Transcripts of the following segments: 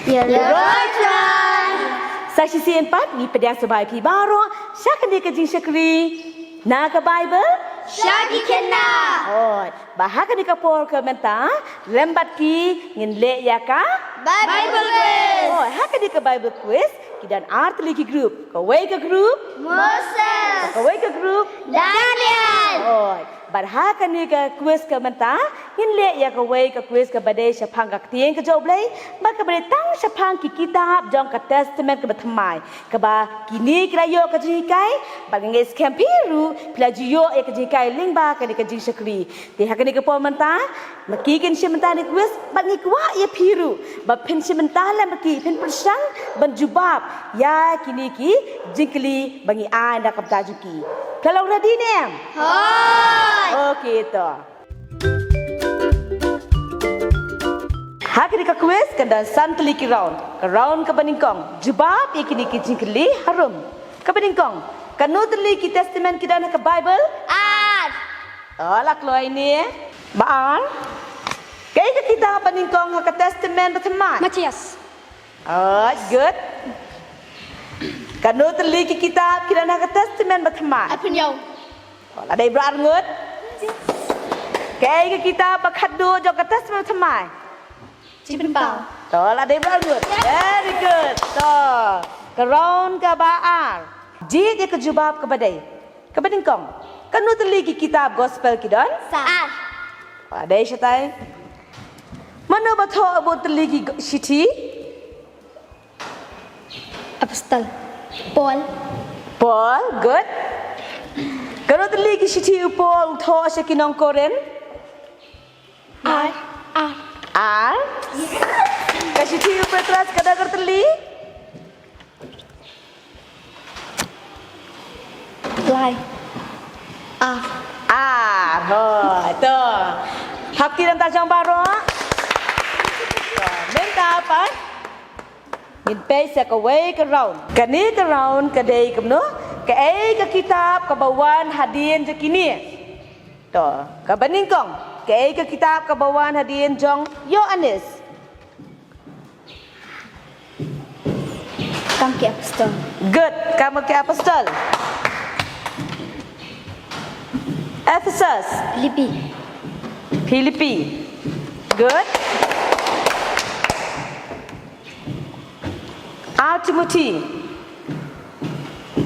Yerojan. Saksi empat ni pedang sebai pi baro. Syaka ni kejing syakri. Naga Bible. Syaki kena. Oh, bahaka ni kapor ke menta. Lembat ki ngin le ya ka. Bible quiz. Oh, haka ni ke Bible quiz. Kidan art lagi group. Kawai ke group. Moses. Kawai ke group. Daniel. Oh, barhaka ni ke quiz ke menta. Ngin le ya kawai ke quiz ke badai syapang ka tieng ke jawab lay. Maka badai tang syapang ki kitab jong ke testament ke bertemai. Keba kini kira yo ke jikai. Bagai scam piru. Pila jiyo ya ke jikai lingba ke ni ke jing syakri. Ti haka ni ke pol menta. Maki kin syamenta ni quiz. Bagai kuat ya piru. Bapin syamenta lah maki. Pin persang banjubab. Ya kini ki jingkli bagi anda kapta juki. Kalau ready ni em? Hoi. Okey to. Hakiri ka quiz kandan santli ki round. Ka round ka baningkong. Jubab ya kini ki jingkli harum. Ka baningkong. Kanutli ki testament ki dan ka Bible? Ad. Alak lo ini. Baal. Kaya ka kita baningkong ka testament berteman. Matias. Oh, good. Kanu teliki kitab kita nak testament berteman. Apa nyau? Ada ibarat ngut. Kaya kita bakat dua jauh testament berteman. Cipen bau. Tol ada ibarat ngut. Very good. Tol. Keron ke baal. Jid dia kejubab kepada. Kepada kong. Kanu teliki kitab gospel kita. Saat. Ada isyatai. Mana betul abu teliki siti? Apostol. Paul. Paul, good. Kalau terlegi siti Paul utho sekinong koren. R. R. Kasih tiu Petrus kadang terli. Lai. R. R. Oh, itu. Hakti dan tajam baru. Minta apa? Min pesa ka way ka round. Kani ka round ka day ka no. Ka ay ka kitab ka bawan hadian je kini. To, ka baningkong. Ka ay ka kitab ka bawan hadian jong Yohanes. Kangki apostol. Good, kamu ke apostol. Ephesus, Filipi. Good. Timothy.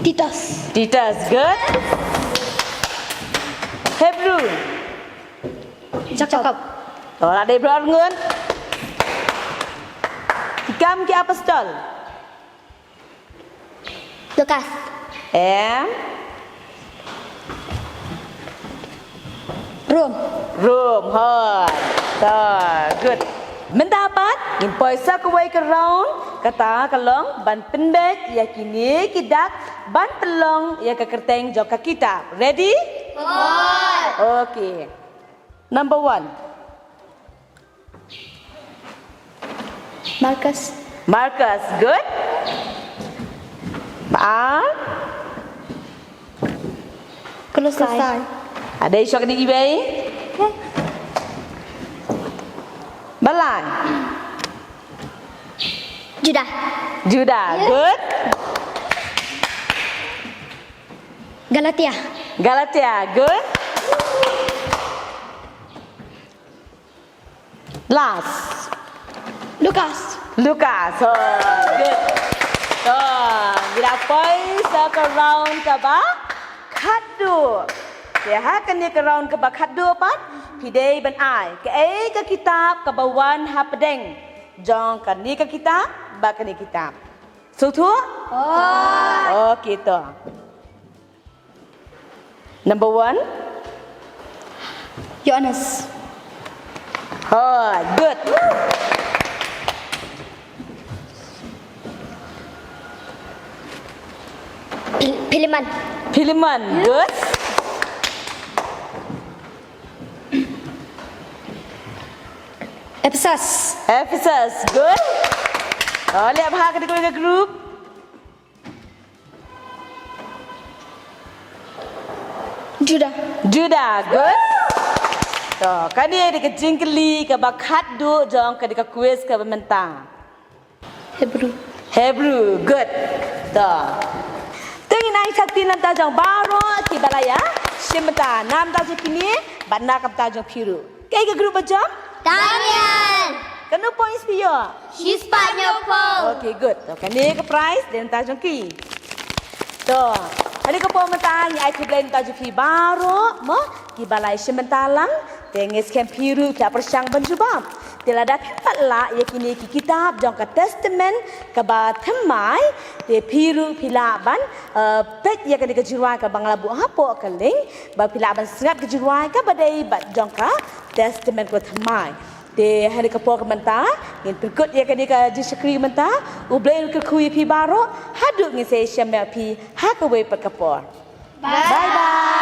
Titus. Good. Hebrew. Jacob. Orang ada Hebrew ngun. Tikam ki apostol. Lukas. Rome. Hot. Good. Mendapat impoi sakwai ke round kata kalong ban pendek ya kini kidak ban pelong ya ke kerteng joka kita. Ready? Okay. Number 1. Marcus, good. Kolosai. Ada isu ni ibai? Balan. Judah, good. Galatia, good. Last. Lucas, oh, good. So, kita poi ke round ke ba? Kadu. Ya, hakan ni ke round ke ba kadu pat? Pidei ban ai. Ke ke kitab ke bawan hapedeng. Jong kan ni ke kitab, ba kan ni kitab. Sutu? Oh, gitu. Number 1. Yohanes. Oh, good. Philemon, good. Ephesus, good. Oh, lihat bahag ke group. Judah, good. So, kan dia di kejingkeli ke bakat du jong ke di kuis ke mentang. Hebrew. Hebrew, good. Dah. Tengin ai sakti nam ta jong baro ki balaya. Shimta nam ta kini banna kap ta jong phiru. Kai ke group jom? Damian. Kanu points piyo? She's Panyopol. Okay, good. So, kani ke prize dan ta jong ki. To, ani ko po mata ni ai kublen ta jong phi baro mo ki balai shimta lang tengis kem phiru ta persang banjubam. Tilada patla yakini ki kitab jong ka testament ka ba thamai te phiru philaban pet yakini ka jirwai ka bangla bu hapo ka ling ba philaban sangat ka jirwai ka badai ba jong ka testament ko thamai te hari ka po ka manta ngin perkut yakini ka jiskri manta ublen ka kui phi baro hadu ngi se shamya phi ha ka we pat ka po bye bye